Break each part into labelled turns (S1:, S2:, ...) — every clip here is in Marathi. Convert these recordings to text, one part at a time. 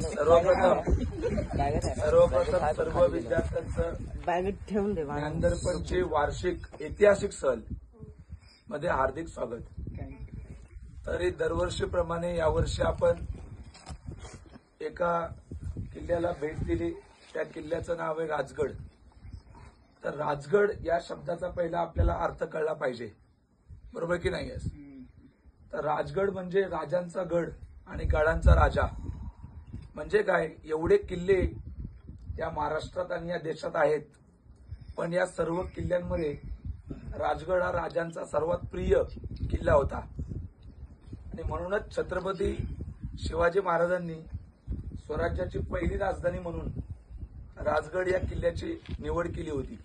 S1: सर्वप्रथम सर्व विद्यार्थ्यांचं ज्ञानदर्पणचे वार्षिक ऐतिहासिक सहल मध्ये हार्दिक स्वागत। तरी दरवर्षीप्रमाणे यावर्षी आपण एका किल्ल्याला भेट दिली। त्या किल्ल्याचं नाव आहे राजगड। तर राजगड या शब्दाचा पहिला आपल्याला अर्थ कळला पाहिजे, बरोबर की नाही? तर राजगड म्हणजे राजांचा गड आणि गडांचा राजा म्हणजे काय? एवढे किल्ले या महाराष्ट्रात आणि या देशात आहेत, पण या सर्व किल्ल्यांमध्ये राजगड हा राजांचा सर्वात प्रिय किल्ला होता आणि म्हणूनच छत्रपती शिवाजी महाराजांनी स्वराज्याची पहिली राजधानी म्हणून राजगड या किल्ल्याची निवड केली होती।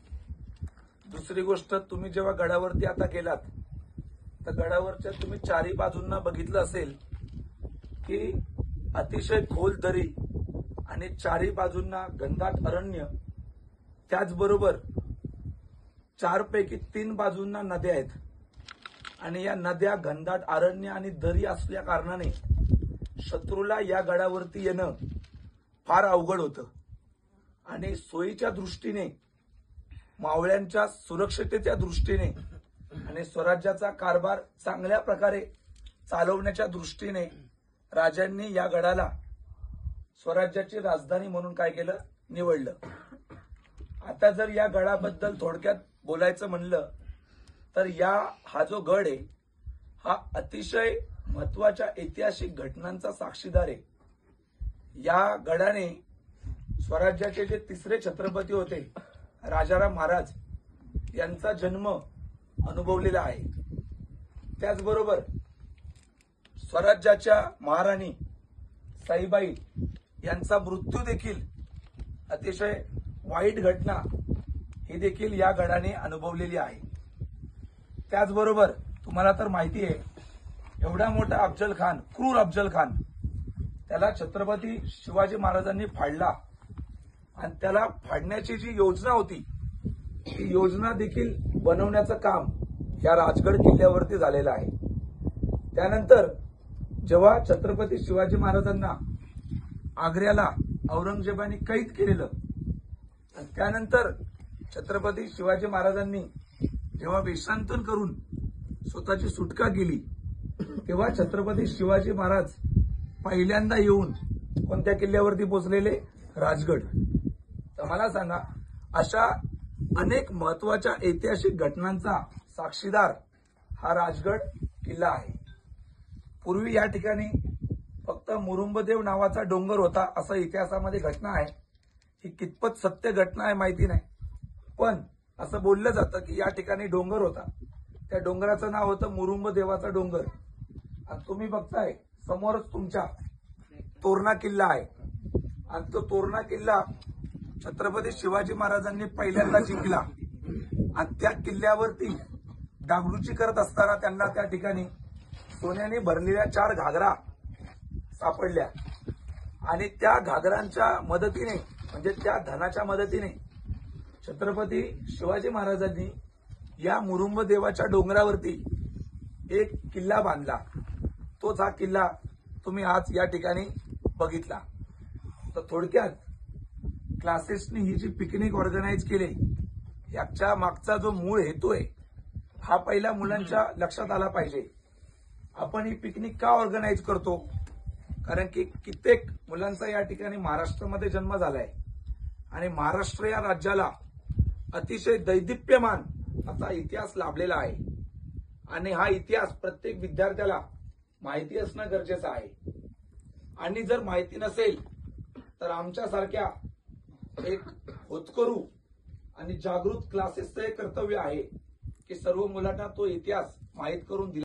S1: दुसरी गोष्ट, तुम्ही जेव्हा गडावरती आता गेलात तर गडावरच्या तुम्ही चारी बाजूंना बघितलं असेल की अतिशय खोल दरी आणि चारी बाजूंना घनदाट अरण्य, त्याचबरोबर 4 पैकी 3 बाजूंना नद्या आहेत आणि या नद्या, घनदाट अरण्य आणि दरी असल्या कारणाने शत्रूला या गडावरती येणं फार अवघड होतं आणि सोयीच्या दृष्टीने, मावळ्यांच्या सुरक्षिततेच्या दृष्टीने आणि स्वराज्याचा कारभार चांगल्या प्रकारे चालवण्याच्या दृष्टीने राजांनी या गडाला स्वराज्याची राजधानी म्हणून काय केलं? निवडलं। आता जर या गडाबद्दल थोडक्यात बोलायचं म्हणलं तर हा जो गड आहे हा अतिशय महत्वाच्या ऐतिहासिक घटनांचा साक्षीदार आहे। या गडाने स्वराज्याचे जे तिसरे छत्रपती होते राजाराम महाराज यांचा जन्म अनुभवलेला आहे। त्याचबरोबर स्वराज्याच्या महाराणी साईबाई यांचा मृत्यू देखील अतिशय वाईट घटना ही देखील या गडाने अनुभवलेली आहे। त्याचबरोबर तुम्हाला तर माहिती आहे, एवढा मोठा अफजल खान, क्रूर अफजल खान, त्याला छत्रपती शिवाजी महाराजांनी फाडला आणि त्याला फाडण्याची जी योजना होती ती योजना देखील बनवण्याचं काम या राजगड किल्ल्यावरती झालेलं आहे। त्यानंतर जेव्हा छत्रपती शिवाजी महाराजांना आग्र्याला औरंगजेबाने कैद केलेलं आणि त्यानंतर छत्रपती शिवाजी महाराजांनी जेव्हा वेशांतन करून स्वतःची सुटका केली तेव्हा छत्रपती शिवाजी महाराज पहिल्यांदा येऊन कोणत्या किल्ल्यावरती पोहोचलेले? राजगड। तर मला सांगा, अशा अनेक महत्वाच्या ऐतिहासिक घटनांचा साक्षीदार हा राजगड किल्ला आहे। पूर्वी या ठिकाणी फक्त मुरुंबदेव नावाचा डोंगर होता असं इतिहासामध्ये घटना आहे। ही कितपत सत्य घटना आहे माहिती नाही, पण असं बोललं जातं की या ठिकाणी डोंगर होता, त्या डोंगराचं नाव होतं मुरुंबदेवाचा डोंगर। आणि तुम्ही बघताय समोरच तुमच्या तोरणा किल्ला आहे आणि तो तोरणा किल्ला छत्रपती शिवाजी महाराजांनी पहिल्यांदा जिंकला आणि त्या किल्ल्यावरती डागडुजी करत असताना त्यांना त्या ठिकाणी सोन्याने भरलेल्या 4 घागरा सापडल्या आणि त्या घागरांच्या मदतीने, म्हणजे त्या धनाच्या मदतीने छत्रपती शिवाजी महाराजांनी या मुरुंबदेवाच्या डोंगरावरती एक किल्ला बांधला। तोच हा किल्ला तुम्ही आज या ठिकाणी बघितला। तर थोडक्यात क्लासेसनी ही जी पिकनिक ऑर्गनाईज केली याच्या मागचा जो मूळ हेतू आहे हा पहिला मुलांच्या लक्षात आला पाहिजे। आपण ही पिकनिक का ऑर्गनाईज करतो? कारण की कित्येक मुलांचा या ठिकाणी महाराष्ट्रामध्ये जन्म झालाय आणि महाराष्ट्र या राज्याला अतिशय दैदिप्यमान असा इतिहास लाभलेला आहे आणि हा इतिहास प्रत्येक विद्यार्थ्याला माहिती असणं गरजेचं आहे। आणि जर माहिती नसेल तर आमच्यासारख्या एक होतकरू आणि जागृत क्लासेसचं हे कर्तव्य आहे की सर्व मुलांना तो इतिहास माहीत करून दिला।